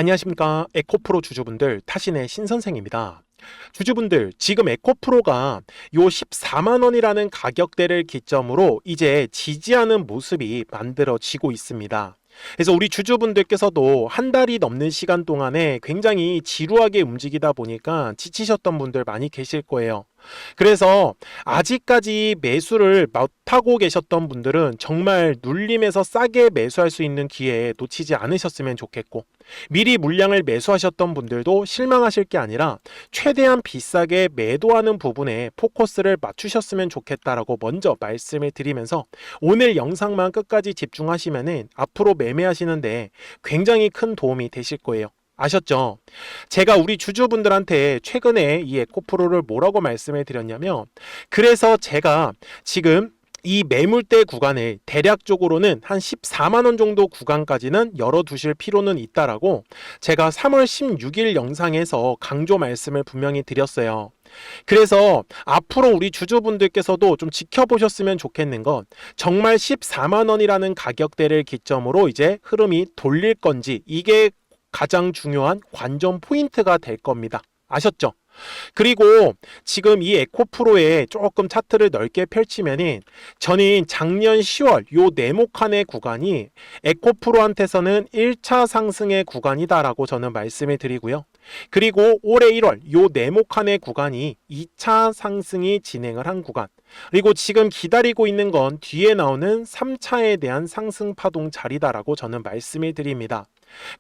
안녕하십니까. 에코프로 주주분들, 타신의 신선생입니다. 주주분들, 지금 에코프로가 요 14만원이라는 가격대를 기점으로 이제 지지하는 모습이 만들어지고 있습니다. 그래서 우리 주주분들께서도 한 달이 넘는 시간 동안에 굉장히 지루하게 움직이다 보니까 지치셨던 분들 많이 계실 거예요. 그래서 아직까지 매수를 못하고 계셨던 분들은 정말 눌림에서 싸게 매수할 수 있는 기회에 놓치지 않으셨으면 좋겠고, 미리 물량을 매수하셨던 분들도 실망하실 게 아니라 최대한 비싸게 매도하는 부분에 포커스를 맞추셨으면 좋겠다라고 먼저 말씀을 드리면서, 오늘 영상만 끝까지 집중하시면은 앞으로 매매하시는데 굉장히 큰 도움이 되실 거예요. 아셨죠? 제가 우리 주주분들한테 최근에 이 에코프로를 뭐라고 말씀을 드렸냐면, 그래서 제가 지금 이 매물대 구간을 대략적으로는 한 14만원 정도 구간까지는 열어두실 필요는 있다라고 제가 3월 16일 영상에서 강조 말씀을 분명히 드렸어요. 그래서 앞으로 우리 주주분들께서도 좀 지켜보셨으면 좋겠는 건, 정말 14만원이라는 가격대를 기점으로 이제 흐름이 돌릴 건지, 이게 가장 중요한 관전 포인트가 될 겁니다. 아셨죠? 그리고 지금 이 에코프로에 조금 차트를 넓게 펼치면은, 저는 작년 10월 요 네모칸의 구간이 에코프로한테서는 1차 상승의 구간이다라고 저는 말씀을 드리고요. 그리고 올해 1월 요 네모칸의 구간이 2차 상승이 진행을 한 구간, 그리고 지금 기다리고 있는 건 뒤에 나오는 3차에 대한 상승 파동 자리다라고 저는 말씀을 드립니다.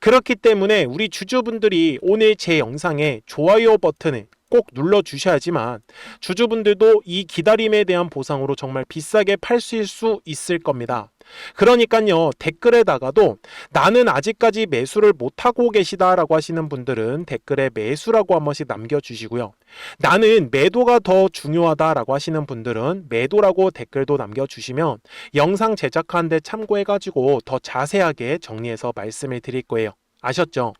그렇기 때문에 우리 주주분들이 오늘 제 영상에 좋아요 버튼을 꼭 눌러주셔야지만 주주분들도 이 기다림에 대한 보상으로 정말 비싸게 팔실 수 있을 겁니다. 그러니까요, 댓글에다가도 나는 아직까지 매수를 못하고 계시다라고 하시는 분들은 댓글에 매수라고 한 번씩 남겨주시고요. 나는 매도가 더 중요하다라고 하시는 분들은 매도라고 댓글도 남겨주시면 영상 제작하는 데 참고해가지고 더 자세하게 정리해서 말씀을 드릴 거예요. 아셨죠?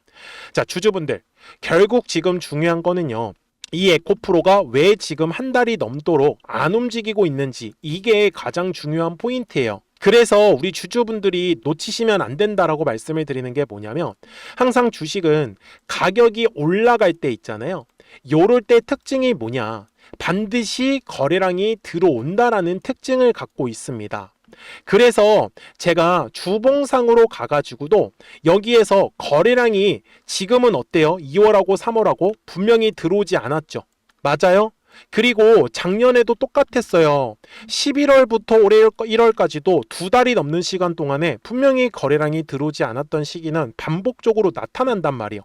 자, 주주분들, 결국 지금 중요한 거는요, 이 에코프로가 왜 지금 한 달이 넘도록 안 움직이고 있는지, 이게 가장 중요한 포인트예요. 그래서 우리 주주분들이 놓치시면 안 된다라고 말씀을 드리는 게 뭐냐면, 항상 주식은 가격이 올라갈 때 있잖아요. 요럴 때 특징이 뭐냐? 반드시 거래량이 들어온다라는 특징을 갖고 있습니다. 그래서 제가 주봉상으로 가가지고도 여기에서 거래량이 지금은 어때요? 2월하고 3월하고 분명히 들어오지 않았죠. 맞아요? 그리고 작년에도 똑같았어요. 11월부터 올해 1월까지도 두 달이 넘는 시간 동안에 분명히 거래량이 들어오지 않았던 시기는 반복적으로 나타난단 말이에요.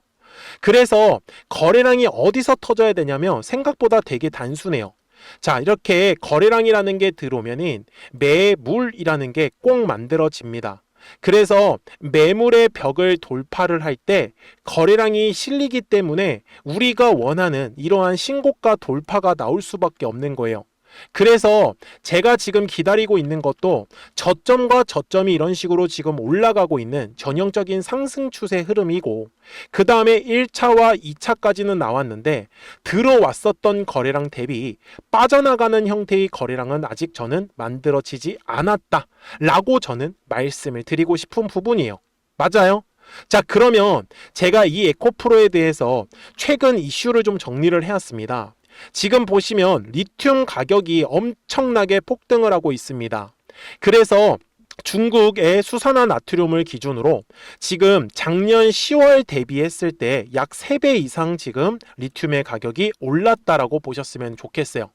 그래서 거래량이 어디서 터져야 되냐면 생각보다 되게 단순해요. 자, 이렇게 거래량이라는 게 들어오면은 매물이라는 게 꼭 만들어집니다. 그래서 매물의 벽을 돌파를 할 때 거래량이 실리기 때문에 우리가 원하는 이러한 신고가 돌파가 나올 수밖에 없는 거예요. 그래서 제가 지금 기다리고 있는 것도 저점과 저점이 이런 식으로 지금 올라가고 있는 전형적인 상승 추세 흐름이고, 그 다음에 1차와 2차까지는 나왔는데 들어왔었던 거래량 대비 빠져나가는 형태의 거래량은 아직 저는 만들어지지 않았다 라고 저는 말씀을 드리고 싶은 부분이에요. 맞아요? 자, 그러면 제가 이 에코프로에 대해서 최근 이슈를 좀 정리를 해왔습니다. 지금 보시면 리튬 가격이 엄청나게 폭등을 하고 있습니다. 그래서 중국의 수산화 나트륨을 기준으로 지금 작년 10월 대비했을 때 약 3배 이상 지금 리튬의 가격이 올랐다라고 보셨으면 좋겠어요.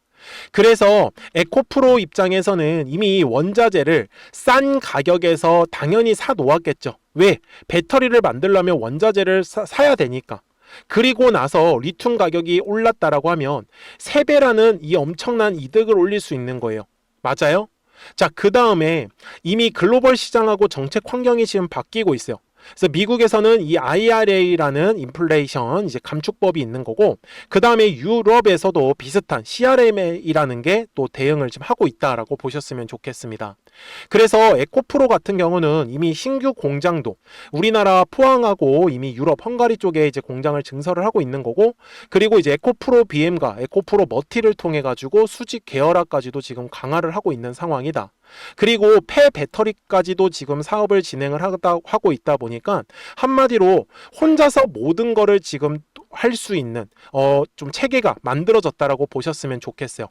그래서 에코프로 입장에서는 이미 원자재를 싼 가격에서 당연히 사 놓았겠죠. 왜? 배터리를 만들려면 원자재를 사야 되니까. 그리고 나서 리튬 가격이 올랐다라고 하면 3배라는 이 엄청난 이득을 올릴 수 있는 거예요. 맞아요? 자, 그 다음에 이미 글로벌 시장하고 정책 환경이 지금 바뀌고 있어요. 그래서 미국에서는 이 IRA라는 인플레이션 이제 감축법이 있는 거고, 그 다음에 유럽에서도 비슷한 CRM이라는 게 또 대응을 지금 하고 있다라고 보셨으면 좋겠습니다. 그래서 에코프로 같은 경우는 이미 신규 공장도 우리나라 포항하고 이미 유럽 헝가리 쪽에 이제 공장을 증설을 하고 있는 거고, 그리고 이제 에코프로 BM과 에코프로 머티를 통해 가지고 수직 계열화까지도 지금 강화를 하고 있는 상황이다. 그리고 폐배터리까지도 지금 사업을 진행을 하고 있다 보니까 한마디로 혼자서 모든 거를 지금 할 수 있는 좀 체계가 만들어졌다라고 보셨으면 좋겠어요.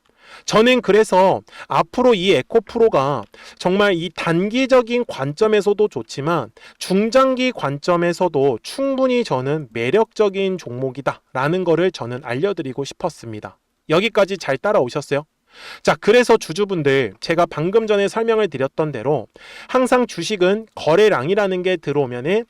저는 그래서 앞으로 이 에코프로가 정말 이 단기적인 관점에서도 좋지만 중장기 관점에서도 충분히 저는 매력적인 종목이다라는 거를 저는 알려드리고 싶었습니다. 여기까지 잘 따라오셨어요? 자, 그래서 주주분들, 제가 방금 전에 설명을 드렸던 대로 항상 주식은 거래량이라는 게 들어오면은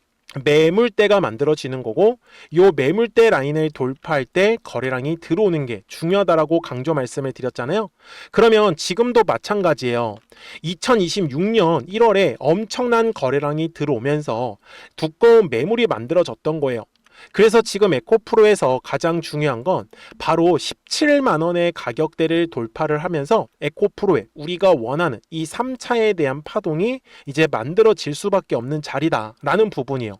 매물대가 만들어지는 거고, 요 매물대 라인을 돌파할 때 거래량이 들어오는 게 중요하다라고 강조 말씀을 드렸잖아요. 그러면 지금도 마찬가지예요. 2026년 1월에 엄청난 거래량이 들어오면서 두꺼운 매물이 만들어졌던 거예요. 그래서 지금 에코프로에서 가장 중요한 건 바로 17만 원의 가격대를 돌파를 하면서 에코프로에 우리가 원하는 이 3차에 대한 파동이 이제 만들어질 수밖에 없는 자리다라는 부분이에요.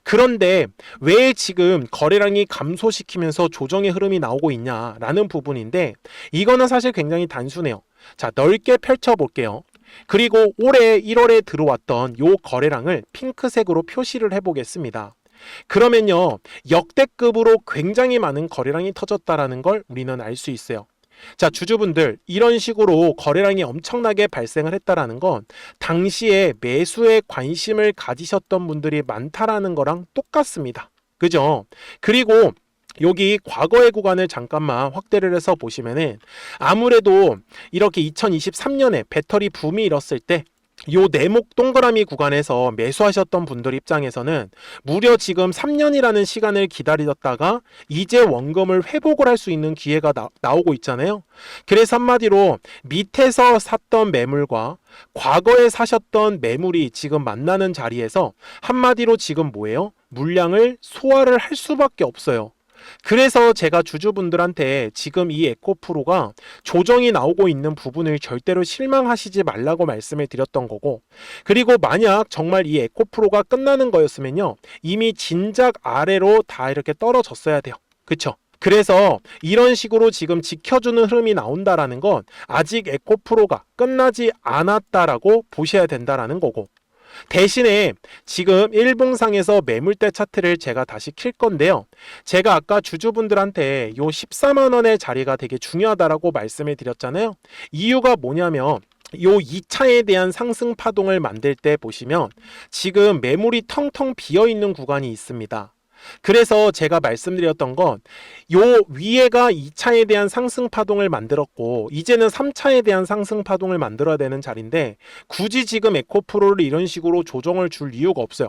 그런데 왜 지금 거래량이 감소시키면서 조정의 흐름이 나오고 있냐라는 부분인데, 이거는 사실 굉장히 단순해요. 자, 넓게 펼쳐볼게요. 그리고 올해 1월에 들어왔던 요 거래량을 핑크색으로 표시를 해보겠습니다. 그러면요, 역대급으로 굉장히 많은 거래량이 터졌다라는 걸 우리는 알 수 있어요. 자, 주주분들, 이런 식으로 거래량이 엄청나게 발생을 했다라는 건 당시에 매수에 관심을 가지셨던 분들이 많다라는 거랑 똑같습니다. 그죠? 그리고 여기 과거의 구간을 잠깐만 확대를 해서 보시면은 아무래도 이렇게 2023년에 배터리 붐이 일었을 때 요 네목 동그라미 구간에서 매수하셨던 분들 입장에서는 무려 지금 3년이라는 시간을 기다리셨다가 이제 원금을 회복을 할 수 있는 기회가 나오고 있잖아요. 그래서 한마디로 밑에서 샀던 매물과 과거에 사셨던 매물이 지금 만나는 자리에서 한마디로 지금 뭐예요? 물량을 소화를 할 수밖에 없어요. 그래서 제가 주주분들한테 지금 이 에코프로가 조정이 나오고 있는 부분을 절대로 실망하시지 말라고 말씀을 드렸던 거고, 그리고 만약 정말 이 에코프로가 끝나는 거였으면요, 이미 진작 아래로 다 이렇게 떨어졌어야 돼요. 그쵸? 그래서 이런 식으로 지금 지켜주는 흐름이 나온다라는 건 아직 에코프로가 끝나지 않았다라고 보셔야 된다라는 거고, 대신에 지금 일봉상에서 매물대 차트를 제가 다시 킬 건데요. 제가 아까 주주분들한테 요 14만 원의 자리가 되게 중요하다라고 말씀을 드렸잖아요. 이유가 뭐냐면 요 2차에 대한 상승 파동을 만들 때 보시면 지금 매물이 텅텅 비어 있는 구간이 있습니다. 그래서 제가 말씀드렸던 건 요 위에가 2차에 대한 상승 파동을 만들었고 이제는 3차에 대한 상승 파동을 만들어야 되는 자리인데 굳이 지금 에코프로를 이런 식으로 조정을 줄 이유가 없어요.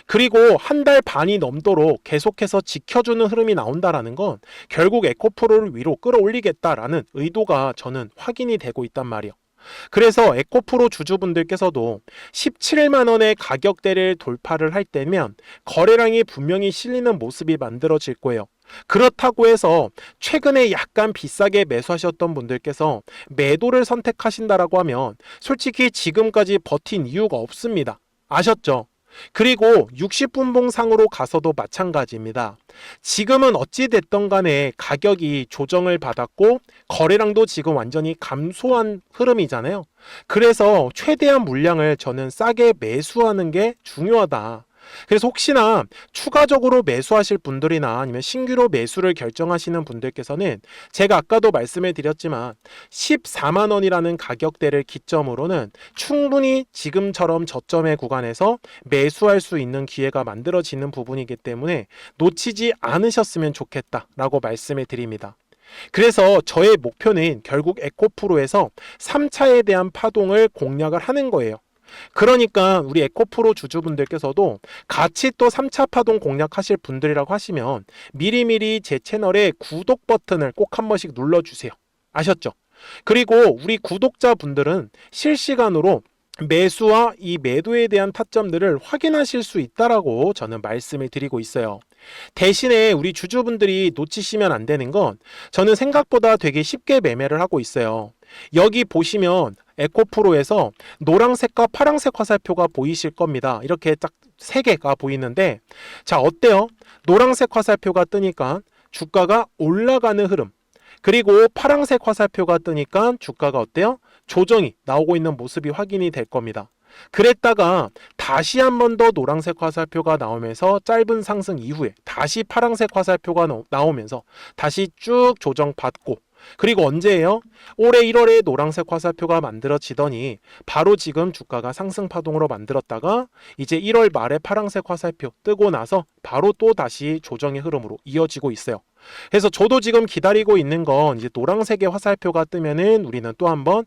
그리고 한 달 반이 넘도록 계속해서 지켜주는 흐름이 나온다라는 건 결국 에코프로를 위로 끌어올리겠다라는 의도가 저는 확인이 되고 있단 말이에요. 그래서 에코프로 주주분들께서도 17만 원의 가격대를 돌파를 할 때면 거래량이 분명히 실리는 모습이 만들어질 거예요. 그렇다고 해서 최근에 약간 비싸게 매수하셨던 분들께서 매도를 선택하신다라고 하면 솔직히 지금까지 버틴 이유가 없습니다. 아셨죠? 그리고 60분봉 상으로 가서도 마찬가지입니다. 지금은 어찌 됐던 간에 가격이 조정을 받았고 거래량도 지금 완전히 감소한 흐름이잖아요. 그래서 최대한 물량을 저는 싸게 매수하는 게 중요하다. 그래서 혹시나 추가적으로 매수하실 분들이나 아니면 신규로 매수를 결정하시는 분들께서는 제가 아까도 말씀을 드렸지만 14만 원이라는 가격대를 기점으로는 충분히 지금처럼 저점의 구간에서 매수할 수 있는 기회가 만들어지는 부분이기 때문에 놓치지 않으셨으면 좋겠다라고 말씀을 드립니다. 그래서 저의 목표는 결국 에코프로에서 3차에 대한 파동을 공략을 하는 거예요. 그러니까 우리 에코프로 주주분들께서도 같이 또 3차 파동 공략하실 분들이라고 하시면 미리미리 제 채널에 구독 버튼을 꼭 한 번씩 눌러주세요. 아셨죠? 그리고 우리 구독자분들은 실시간으로 매수와 이 매도에 대한 타점들을 확인하실 수 있다라고 저는 말씀을 드리고 있어요. 대신에 우리 주주분들이 놓치시면 안 되는 건 저는 생각보다 되게 쉽게 매매를 하고 있어요. 여기 보시면 에코프로에서 노란색과 파란색 화살표가 보이실 겁니다. 이렇게 딱 3개가 보이는데 자, 어때요? 노란색 화살표가 뜨니까 주가가 올라가는 흐름, 그리고 파란색 화살표가 뜨니까 주가가 어때요? 조정이 나오고 있는 모습이 확인이 될 겁니다. 그랬다가 다시 한 번 더 노란색 화살표가 나오면서 짧은 상승 이후에 다시 파란색 화살표가 나오면서 다시 쭉 조정받고, 그리고 언제예요? 올해 1월에 노란색 화살표가 만들어지더니 바로 지금 주가가 상승 파동으로 만들었다가 이제 1월 말에 파란색 화살표 뜨고 나서 바로 또 다시 조정의 흐름으로 이어지고 있어요. 그래서 저도 지금 기다리고 있는 건 이제 노란색의 화살표가 뜨면은 우리는 또 한번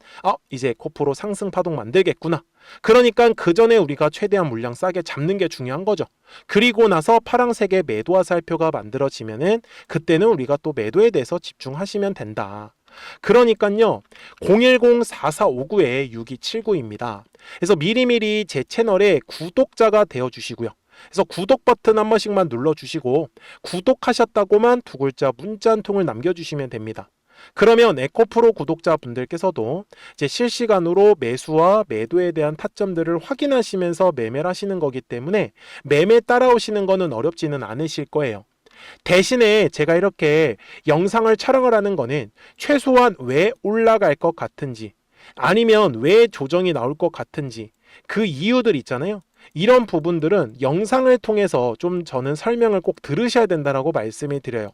이제 에코프로 상승 파동 만들겠구나. 그러니까 그 전에 우리가 최대한 물량 싸게 잡는 게 중요한 거죠. 그리고 나서 파란색의 매도 화살표가 만들어지면은 그때는 우리가 또 매도에 대해서 집중하시면 된다. 그러니까요, 010-4459-6279입니다. 그래서 미리미리 제 채널에 구독자가 되어 주시고요. 그래서 구독 버튼 한 번씩만 눌러주시고 구독하셨다고만 두 글자 문자 한 통을 남겨주시면 됩니다. 그러면 에코프로 구독자분들께서도 이제 실시간으로 매수와 매도에 대한 타점들을 확인하시면서 매매를 하시는 거기 때문에 매매 따라오시는 거는 어렵지는 않으실 거예요. 대신에 제가 이렇게 영상을 촬영을 하는 거는 최소한 왜 올라갈 것 같은지, 아니면 왜 조정이 나올 것 같은지, 그 이유들 있잖아요. 이런 부분들은 영상을 통해서 좀 저는 설명을 꼭 들으셔야 된다라고 말씀을 드려요.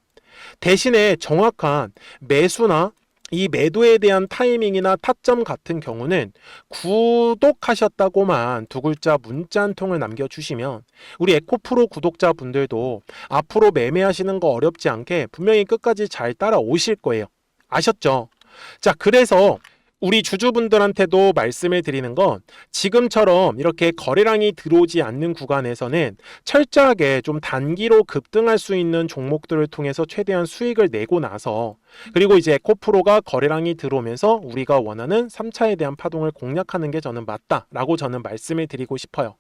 대신에 정확한 매수나 이 매도에 대한 타이밍이나 타점 같은 경우는 구독하셨다고만 두 글자 문자 한 통을 남겨주시면 우리 에코프로 구독자분들도 앞으로 매매하시는 거 어렵지 않게 분명히 끝까지 잘 따라오실 거예요. 아셨죠? 자, 그래서 우리 주주분들한테도 말씀을 드리는 건 지금처럼 이렇게 거래량이 들어오지 않는 구간에서는 철저하게 좀 단기로 급등할 수 있는 종목들을 통해서 최대한 수익을 내고 나서, 그리고 이제 에코프로가 거래량이 들어오면서 우리가 원하는 3차에 대한 파동을 공략하는 게 저는 맞다라고 저는 말씀을 드리고 싶어요.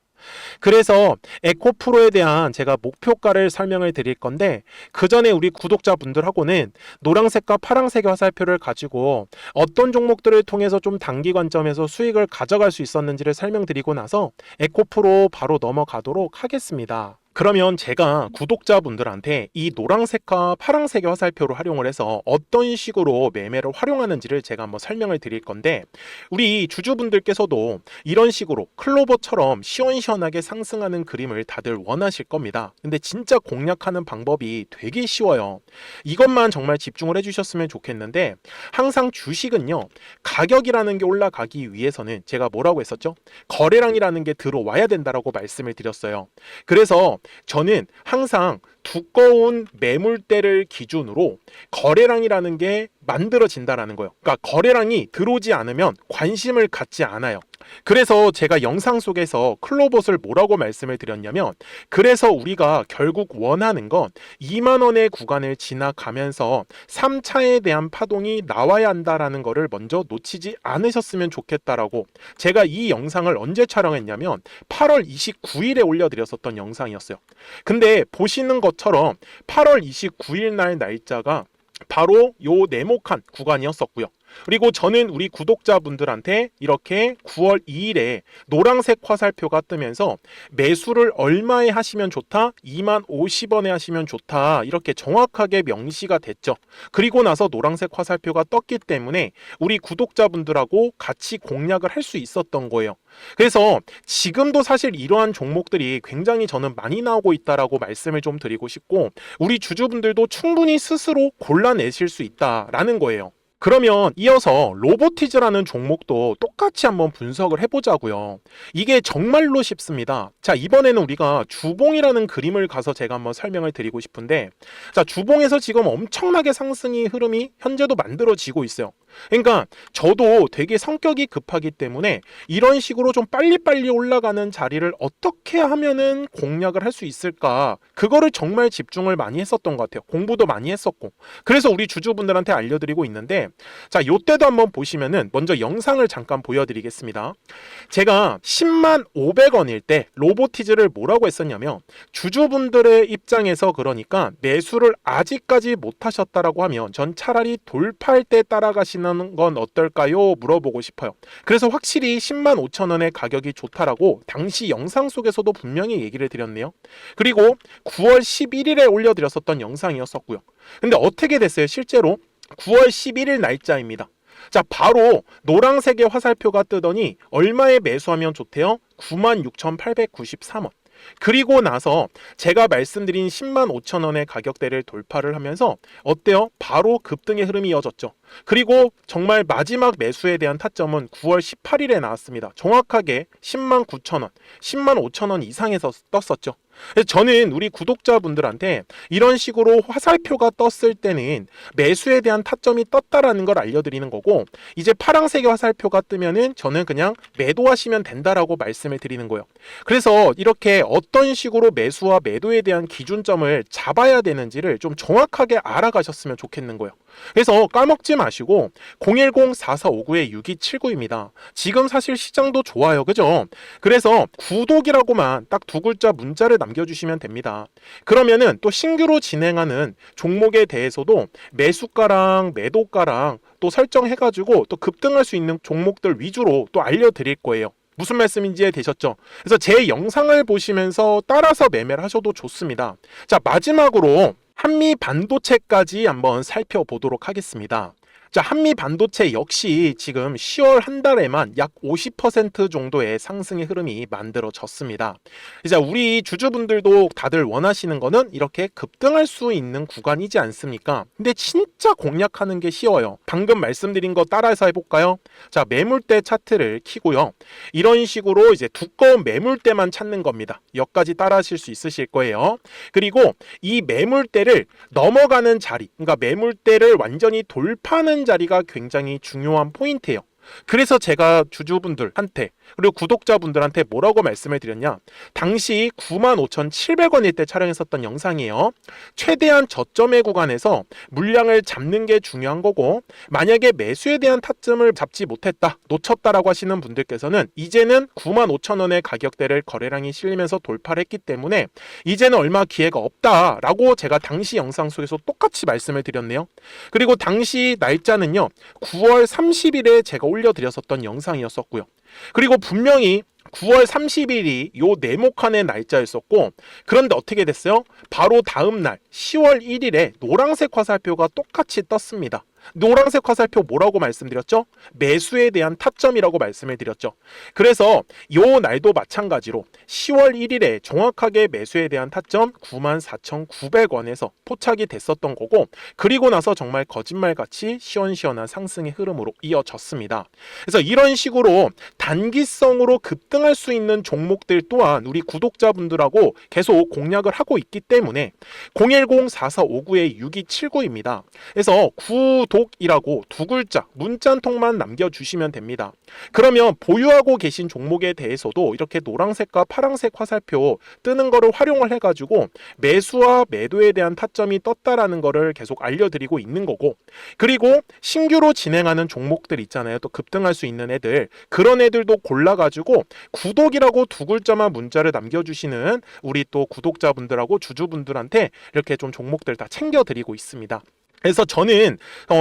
그래서 에코프로에 대한 제가 목표가를 설명을 드릴 건데, 그 전에 우리 구독자분들하고는 노란색과 파란색의 화살표를 가지고 어떤 종목들을 통해서 좀 단기 관점에서 수익을 가져갈 수 있었는지를 설명드리고 나서 에코프로 바로 넘어가도록 하겠습니다. 그러면 제가 구독자분들한테 이 노란색과 파란색의 화살표를 활용을 해서 어떤 식으로 매매를 활용하는지를 제가 한번 설명을 드릴 건데, 우리 주주분들께서도 이런 식으로 클로버처럼 시원시원하게 상승하는 그림을 다들 원하실 겁니다. 근데 진짜 공략하는 방법이 되게 쉬워요. 이것만 정말 집중을 해주셨으면 좋겠는데, 항상 주식은요, 가격이라는 게 올라가기 위해서는 제가 뭐라고 했었죠? 거래량이라는 게 들어와야 된다라고 말씀을 드렸어요. 그래서 저는 항상 두꺼운 매물대를 기준으로 거래량이라는 게 만들어진다라는 거예요. 그러니까 거래량이 들어오지 않으면 관심을 갖지 않아요. 그래서 제가 영상 속에서 클로봇을 뭐라고 말씀을 드렸냐면, 그래서 우리가 결국 원하는 건 2만 원의 구간을 지나가면서 3차에 대한 파동이 나와야 한다라는 거를 먼저 놓치지 않으셨으면 좋겠다라고 제가 이 영상을 언제 촬영했냐면 8월 29일에 올려드렸었던 영상이었어요. 근데 보시는 것처럼 8월 29일 날 날짜가 바로 요 네모칸 구간이었었고요. 그리고 저는 우리 구독자분들한테 이렇게 9월 2일에 노란색 화살표가 뜨면서 매수를 얼마에 하시면 좋다? 2만 50원에 하시면 좋다. 이렇게 정확하게 명시가 됐죠. 그리고 나서 노란색 화살표가 떴기 때문에 우리 구독자분들하고 같이 공략을 할 수 있었던 거예요. 그래서 지금도 사실 이러한 종목들이 굉장히 저는 많이 나오고 있다라고 말씀을 좀 드리고 싶고, 우리 주주분들도 충분히 스스로 골라내실 수 있다라는 거예요. 그러면 이어서 로보티즈라는 종목도 똑같이 한번 분석을 해보자고요. 이게 정말로 쉽습니다. 자, 이번에는 우리가 주봉이라는 그림을 가서 제가 한번 설명을 드리고 싶은데, 자, 주봉에서 지금 엄청나게 상승이 흐름이 현재도 만들어지고 있어요. 그러니까 저도 되게 성격이 급하기 때문에 이런 식으로 좀 빨리빨리 올라가는 자리를 어떻게 하면은 공략을 할 수 있을까, 그거를 정말 집중을 많이 했었던 것 같아요. 공부도 많이 했었고. 그래서 우리 주주분들한테 알려드리고 있는데, 자, 요때도 한번 보시면은 먼저 영상을 잠깐 보여드리겠습니다. 제가 10만 500원일 때 로보티즈를 뭐라고 했었냐면, 주주분들의 입장에서 그러니까 매수를 아직까지 못 하셨다라고 하면 전 차라리 돌파할 때 따라가시는 건 어떨까요? 물어보고 싶어요. 그래서 확실히 10만 5천 원의 가격이 좋다라고 당시 영상 속에서도 분명히 얘기를 드렸네요. 그리고 9월 11일에 올려드렸었던 영상이었었고요. 근데 어떻게 됐어요? 실제로 9월 11일 날짜입니다. 자, 바로 노란색의 화살표가 뜨더니 얼마에 매수하면 좋대요? 96,893원. 그리고 나서 제가 말씀드린 105,000원의 가격대를 돌파를 하면서 어때요? 바로 급등의 흐름이 이어졌죠. 그리고 정말 마지막 매수에 대한 타점은 9월 18일에 나왔습니다. 정확하게 109,000원, 105,000원 이상에서 떴었죠. 그래서 저는 우리 구독자분들한테 이런 식으로 화살표가 떴을 때는 매수에 대한 타점이 떴다라는 걸 알려드리는 거고, 이제 파란색의 화살표가 뜨면은 저는 그냥 매도하시면 된다라고 말씀을 드리는 거예요. 그래서 이렇게 어떤 식으로 매수와 매도에 대한 기준점을 잡아야 되는지를 좀 정확하게 알아가셨으면 좋겠는 거예요. 그래서 까먹지 마시고 010-4459-6279입니다. 지금 사실 시장도 좋아요, 그죠? 그래서 구독이라고만 딱 두 글자 문자를 남겨주시면 됩니다. 그러면은 또 신규로 진행하는 종목에 대해서도 매수가랑 매도가랑 또 설정해가지고 또 급등할 수 있는 종목들 위주로 또 알려드릴 거예요. 무슨 말씀인지 이해되셨죠? 그래서 제 영상을 보시면서 따라서 매매를 하셔도 좋습니다. 자, 마지막으로 한미 반도체까지 한번 살펴보도록 하겠습니다. 자, 한미 반도체 역시 지금 10월 한 달에만 약 50% 정도의 상승의 흐름이 만들어졌습니다. 이제 우리 주주분들도 다들 원하시는 거는 이렇게 급등할 수 있는 구간이지 않습니까? 근데 진짜 공략하는 게 쉬워요. 방금 말씀드린 거 따라서 해볼까요? 자, 매물대 차트를 켜고요. 이런 식으로 이제 두꺼운 매물대만 찾는 겁니다. 여기까지 따라 하실 수 있으실 거예요. 그리고 이 매물대를 넘어가는 자리, 그러니까 매물대를 완전히 돌파하는 자리가 굉장히 중요한 포인트예요. 그래서 제가 주주분들한테 그리고 구독자분들한테 뭐라고 말씀을 드렸냐, 당시 95,700원일 때 촬영했었던 영상이에요. 최대한 저점의 구간에서 물량을 잡는 게 중요한 거고, 만약에 매수에 대한 타점을 잡지 못했다, 놓쳤다라고 하시는 분들께서는 이제는 95,000원의 가격대를 거래량이 실리면서 돌파를 했기 때문에 이제는 얼마 기회가 없다라고 제가 당시 영상 속에서 똑같이 말씀을 드렸네요. 그리고 당시 날짜는요, 9월 30일에 제가 올려드렸었던 영상이었었고요. 그리고 분명히 9월 30일이 요 네모칸의 날짜였었고, 그런데 어떻게 됐어요? 바로 다음 날 10월 1일에 노란색 화살표가 똑같이 떴습니다. 노란색 화살표 뭐라고 말씀드렸죠? 매수에 대한 타점이라고 말씀을 드렸죠. 그래서 요 날도 마찬가지로 10월 1일에 정확하게 매수에 대한 타점 94,900원에서 포착이 됐었던 거고, 그리고 나서 정말 거짓말같이 시원시원한 상승의 흐름으로 이어졌습니다. 그래서 이런 식으로 단기성으로 급등할 수 있는 종목들 또한 우리 구독자분들하고 계속 공략을 하고 있기 때문에 010-4459-6279입니다. 그래서 구독이라고 두 글자 문자 한 통만 남겨주시면 됩니다. 그러면 보유하고 계신 종목에 대해서도 이렇게 노란색과 파란색 화살표 뜨는 거를 활용을 해가지고 매수와 매도에 대한 타점이 떴다라는 거를 계속 알려드리고 있는 거고, 그리고 신규로 진행하는 종목들 있잖아요. 또 급등할 수 있는 애들, 그런 애들도 골라가지고 구독이라고 두 글자만 문자를 남겨주시는 우리 또 구독자분들하고 주주분들한테 이렇게 좀 종목들 다 챙겨드리고 있습니다. 그래서 저는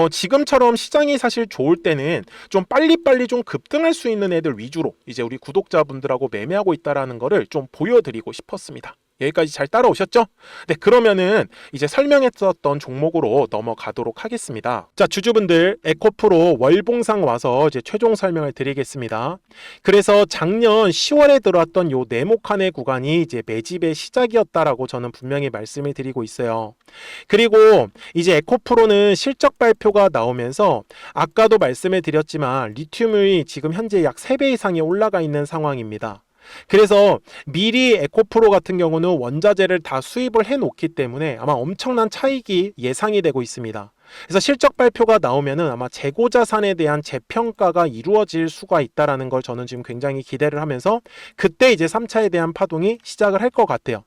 지금처럼 시장이 사실 좋을 때는 좀 빨리빨리 좀 급등할 수 있는 애들 위주로 이제 우리 구독자분들하고 매매하고 있다라는 거를 좀 보여드리고 싶었습니다. 여기까지 잘 따라오셨죠? 네, 그러면은 이제 설명했었던 종목으로 넘어가도록 하겠습니다. 자, 주주분들, 에코프로 월봉상 와서 이제 최종 설명을 드리겠습니다. 그래서 작년 10월에 들어왔던 요 네모칸의 구간이 이제 매집의 시작이었다라고 저는 분명히 말씀을 드리고 있어요. 그리고 이제 에코프로는 실적 발표가 나오면서 아까도 말씀을 드렸지만 리튬이 지금 현재 약 3배 이상이 올라가 있는 상황입니다. 그래서 미리 에코프로 같은 경우는 원자재를 다 수입을 해 놓기 때문에 아마 엄청난 차익이 예상이 되고 있습니다. 그래서 실적 발표가 나오면은 아마 재고 자산에 대한 재평가가 이루어질 수가 있다라는 걸 저는 지금 굉장히 기대를 하면서 그때 이제 3차에 대한 파동이 시작을 할 것 같아요.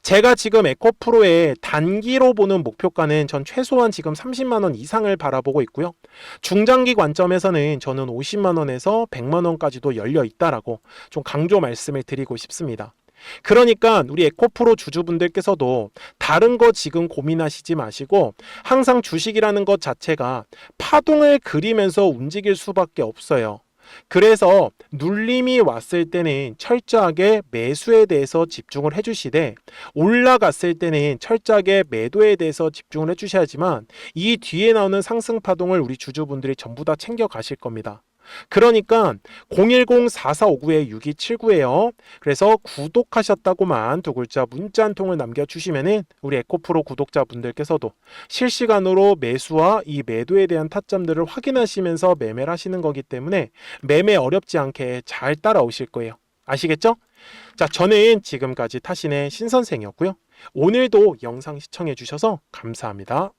제가 지금 에코프로의 단기로 보는 목표가는 전 최소한 지금 30만 원 이상을 바라보고 있고요. 중장기 관점에서는 저는 50만 원에서 100만 원까지도 열려 있다라고 좀 강조 말씀을 드리고 싶습니다. 그러니까 우리 에코프로 주주분들께서도 다른 거 지금 고민하시지 마시고 항상 주식이라는 것 자체가 파동을 그리면서 움직일 수밖에 없어요. 그래서 눌림이 왔을 때는 철저하게 매수에 대해서 집중을 해주시되 올라갔을 때는 철저하게 매도에 대해서 집중을 해주셔야지만 이 뒤에 나오는 상승 파동을 우리 주주분들이 전부 다 챙겨 가실 겁니다. 그러니까 010-4459-6279예요. 그래서 구독하셨다고만 두 글자 문자 한 통을 남겨주시면은 우리 에코프로 구독자분들께서도 실시간으로 매수와 이 매도에 대한 타점들을 확인하시면서 매매를 하시는 거기 때문에 매매 어렵지 않게 잘 따라오실 거예요. 아시겠죠? 자, 저는 지금까지 타신의 신선생이었고요. 오늘도 영상 시청해 주셔서 감사합니다.